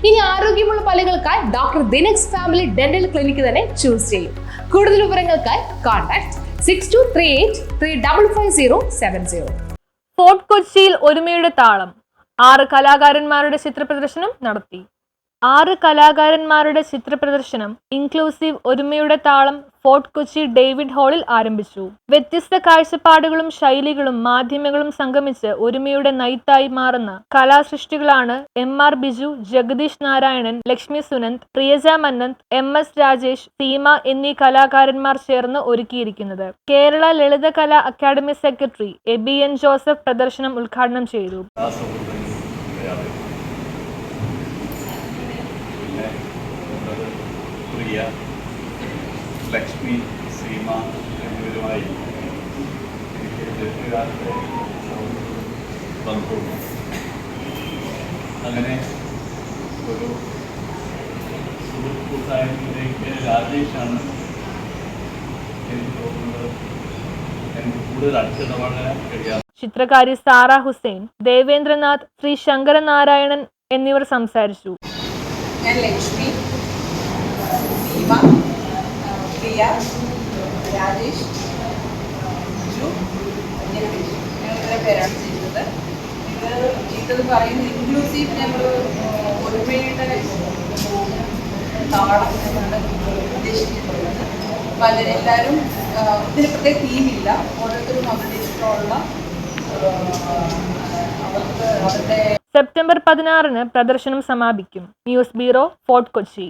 ഇനി ആരോഗ്യമുള്ള പല്ലുകൾക്കായി doctor ദിനക്സ് family dental clinic തന്നെ ചൂസ് ചെയ്യും. കൂടുതൽ വിവരങ്ങൾക്കായി കോൺടാക്ട് 6238355070. ഫോർട്ട് കൊച്ചിയിൽ ഒരുമയുടെ താളം 6 കലാകാരന്മാരുടെ ചിത്രപ്രദർശനം നടത്തി. 6 കലാകാരന്മാരുടെ ചിത്രപ്രദർശനം ഇൻക്ലൂസീവ് ഒരുമയുടെ താളം ഫോർട്ട് കൊച്ചി ഡേവിഡ് ഹാളിൽ ആരംഭിച്ചു. വ്യത്യസ്ത കാഴ്ചപ്പാടുകളും ശൈലികളും മാധ്യമങ്ങളും സംഗമിച്ച് ഒരുമയുടെ നൈത്തായി മാറുന്ന കലാസൃഷ്ടികളാണ് MR ബിജു, ജഗദീഷ് നാരായണൻ, ലക്ഷ്മി സുനന്ദ്, പ്രിയജ മന്നന്ത്, MS രാജേഷ്, സീമ എന്നീ കലാകാരന്മാർ ചേർന്ന് ഒരുക്കിയിരിക്കുന്നത്. Kerala Lalithakala academy secretary ABN Joseph പ്രദർശനം ഉദ്ഘാടനം ചെയ്തു. ലക്ഷ്മി, സീമ എന്നിവരുമായി എനിക്ക് ദീർഘകാലത്തെ ബന്ധമുണ്ട്. അങ്ങനെ ഒരു സുഹൃത്ത് കൂട്ടായ്മയിലേക്ക് രാജേഷാണ് എനിക്ക് തോന്നുന്നത് എനിക്ക് കൂടുതൽ അടുത്തിടപഴകാൻ കഴിയാം. ചിത്രകാരി സാറ ഹുസൈൻ, ദേവേന്ദ്രനാഥ്, ശ്രീ ശങ്കരനാരായണൻ എന്നിവർ സംസാരിച്ചു. ഞാൻ ലക്ഷ്മി, സീമ, പ്രിയ, രാജേഷ്, ബിജു, ജഗദീഷ് ഞങ്ങളുടെ പേരാണ് ചെയ്തത്. ഇത് ചെയ്തത് പറയുന്നത് ഇൻക്ലൂസീവ് ഞങ്ങൾ ഒരുമയുടെ താളം എന്നാണ് ഉദ്ദേശിച്ചിട്ടുള്ളത്. പലരെല്ലാവരും ഇതിന് പ്രത്യേക തീമില്ല, ഓരോരുത്തരും അവരുടെ ഇഷ്ടമുള്ള അവരുടെ സെപ്റ്റംബർ 16 പ്രദർശനം സമാപിക്കും. News bureau, fort Kochi.